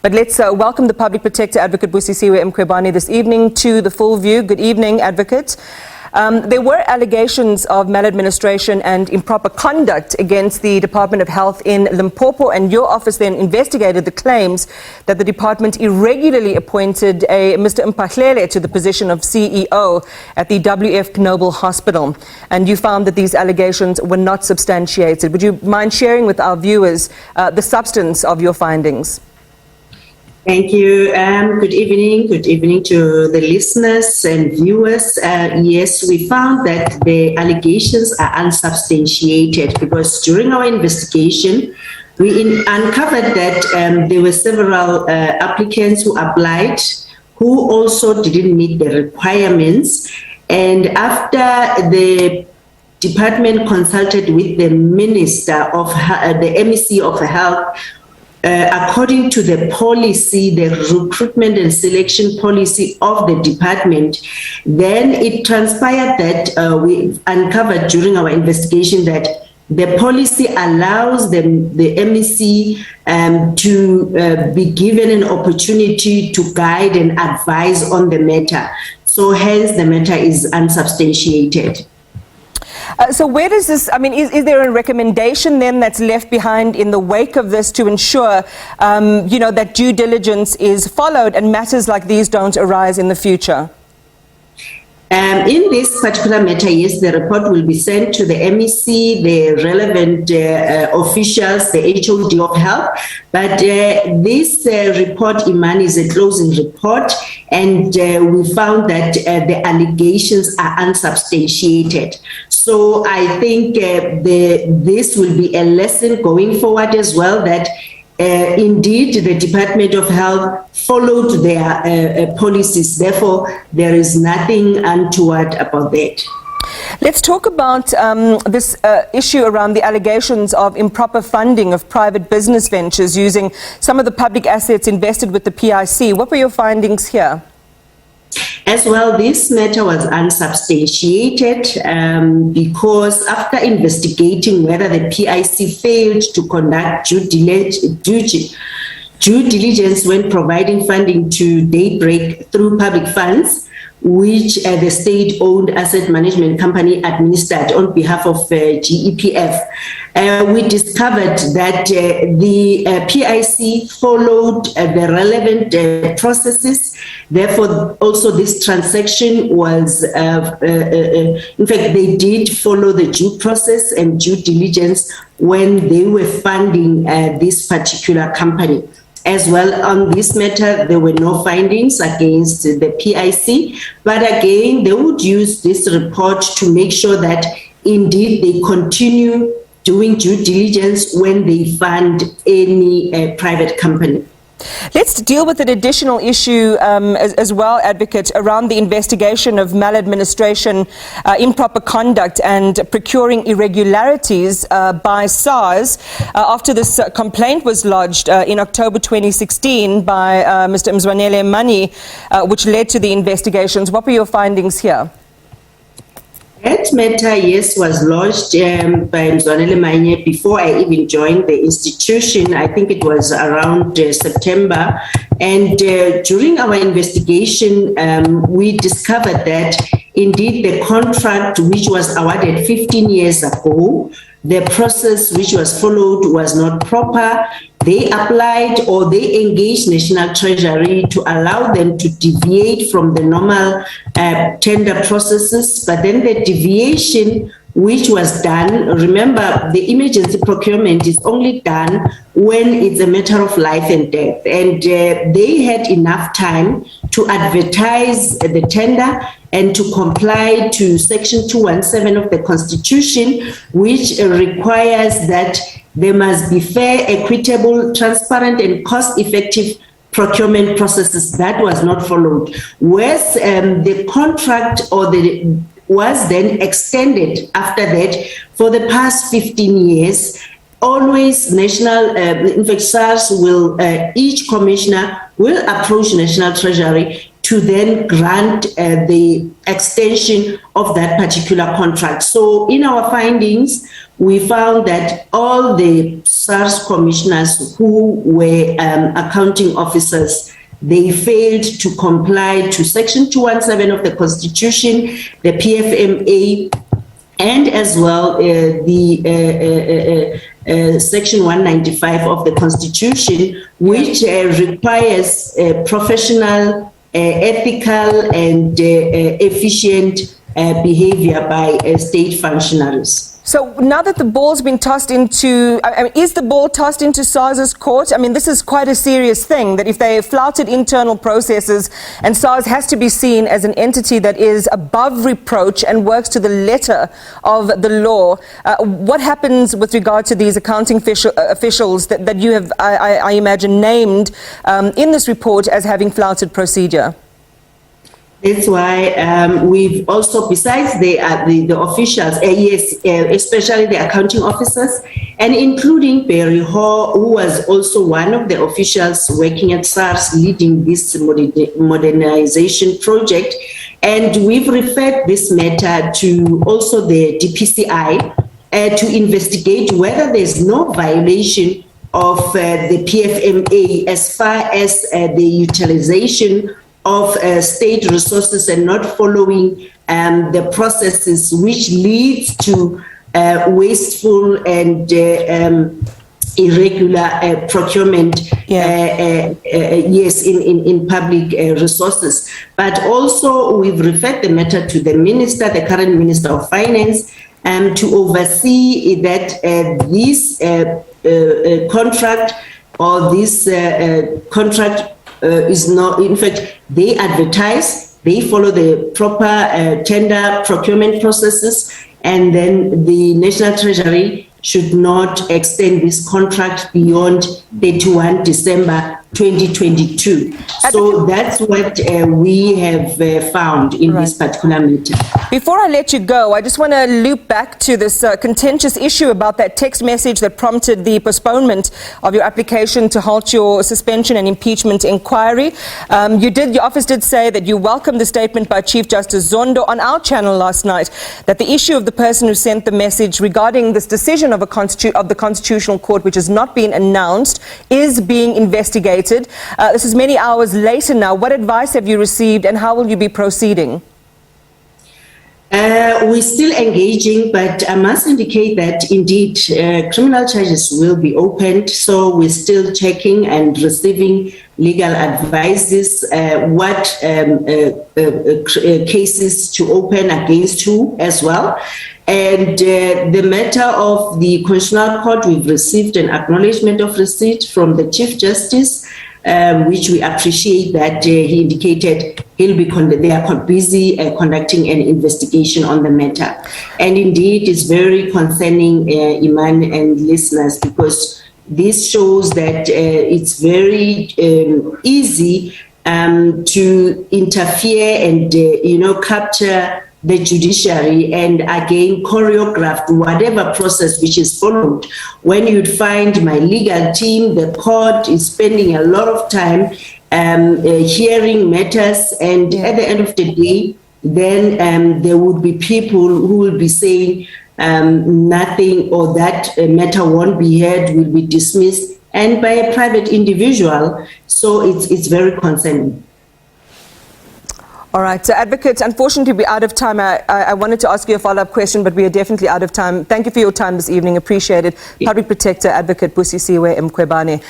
But let's welcome the Public Protector Advocate Busisiwe Mkhwebane this evening to the Full View. Good evening, Advocate. There were allegations of maladministration and improper conduct against the Department of Health in Limpopo, and your office then investigated the claims that the department irregularly appointed a Mr. Mpahlele to the position of CEO at the WF Noble Hospital. And you found that these allegations were not substantiated. Would you mind sharing with our viewers the substance of your findings? Thank you. Good evening. Good evening to the listeners and viewers. Yes, we found that the allegations are unsubstantiated because during our investigation, we uncovered that there were several applicants who applied who also didn't meet the requirements. And after the department consulted with the Minister of the MEC of Health, according to the policy, the recruitment and selection policy of the department, then it transpired that we uncovered during our investigation that the policy allows the MEC to be given an opportunity to guide and advise on the matter. So hence the matter is unsubstantiated. So where does this, is there a recommendation then that's left behind in the wake of this to ensure, that due diligence is followed and matters like these don't arise in the future? In this particular matter, yes, the report will be sent to the MEC, the relevant officials, the HOD of Health. But this report, Iman, is a closing report, and we found that the allegations are unsubstantiated. So I think this will be a lesson going forward as well, that indeed, the Department of Health followed their policies. Therefore, there is nothing untoward about that. Let's talk about this issue around the allegations of improper funding of private business ventures using some of the public assets invested with the PIC. What were your findings here? As well, this matter was unsubstantiated because after investigating whether the PIC failed to conduct due diligence when providing funding to Daybreak through public funds, which the state-owned asset management company administered on behalf of GEPF, we discovered that the PIC followed the relevant processes. Therefore, also this transaction was, in fact, they did follow the due process and due diligence when they were funding this particular company. As well, on this matter, there were no findings against the PIC, but again, they would use this report to make sure that indeed they continue doing due diligence when they fund any private company. Let's deal with an additional issue as well, Advocate, around the investigation of maladministration, improper conduct and procuring irregularities by SARS after this complaint was lodged in October 2016 by Mr. Mzwanele Mani, which led to the investigations. What were your findings here? That matter, yes, was lodged by Mzwanele Mani before I even joined the institution. I think it was around September. And during our investigation, we discovered that indeed the contract which was awarded 15 years ago, the process which was followed was not proper. They applied or they engaged National Treasury to allow them to deviate from the normal tender processes. But then the deviation which was done, remember the emergency procurement is only done when it's a matter of life and death. And they had enough time to advertise the tender and to comply to Section 217 of the Constitution, which requires that there must be fair, equitable, transparent, and cost-effective procurement processes. That was not followed. Whereas the contract was then extended after that for the past 15 years. Always national, in fact, SARS will, each commissioner will approach National Treasury to then grant the extension of that particular contract. So in our findings, we found that all the SARS commissioners who were accounting officers, they failed to comply to Section 217 of the Constitution, the PFMA, and as well Section 195 of the Constitution, which requires professional, ethical, and efficient behavior by state functionaries. So now that the ball's been tossed into, is the ball tossed into SARS's court? I mean, this is quite a serious thing, that if they flouted internal processes and SARS has to be seen as an entity that is above reproach and works to the letter of the law, what happens with regard to these accounting officials that you have, I imagine, named in this report as having flouted procedure? That's why we've also, besides the officials, yes, especially the accounting officers, and including Barry Hall, who was also one of the officials working at SARS leading this modernization project. And we've referred this matter to also the DPCI to investigate whether there's no violation of the PFMA as far as the utilization of state resources and not following the processes which leads to wasteful and irregular procurement, yes, in public resources. But also we've referred the matter to the minister, the current Minister of Finance, to oversee that this contract or this contract is not, in fact, they advertise, they follow the proper tender procurement processes, and then the National Treasury should not extend this contract beyond 31 December 2022. So that's what we have found in this particular matter. Before I let you go, I just want to loop back to this contentious issue about that text message that prompted the postponement of your application to halt your suspension and impeachment inquiry. Your office did say that you welcomed the statement by Chief Justice Zondo on our channel last night that the issue of the person who sent the message regarding this decision of the Constitutional Court, which has not been announced, is being investigated. This is many hours later now. What advice have you received and how will you be proceeding? We're still engaging, but I must indicate that indeed criminal charges will be opened. So we're still checking and receiving legal advices, what cases to open against who as well. And the matter of the Constitutional Court, we've received an acknowledgement of receipt from the Chief Justice, which we appreciate that he indicated they are busy conducting an investigation on the matter. And indeed, it's very concerning, Iman and listeners, because this shows that it's very easy to interfere and, capture the judiciary and again choreographed whatever process which is followed. When you'd find my legal team, the court is spending a lot of time hearing matters, and at the end of the day, then there would be people who will be saying nothing, or that matter won't be heard, will be dismissed, and by a private individual. So it's very concerning. All right. So, Advocate, unfortunately, we're out of time. I wanted to ask you a follow-up question, but we are definitely out of time. Thank you for your time this evening. Appreciate it. Public Protector Advocate Busisiwe Mkhwebane.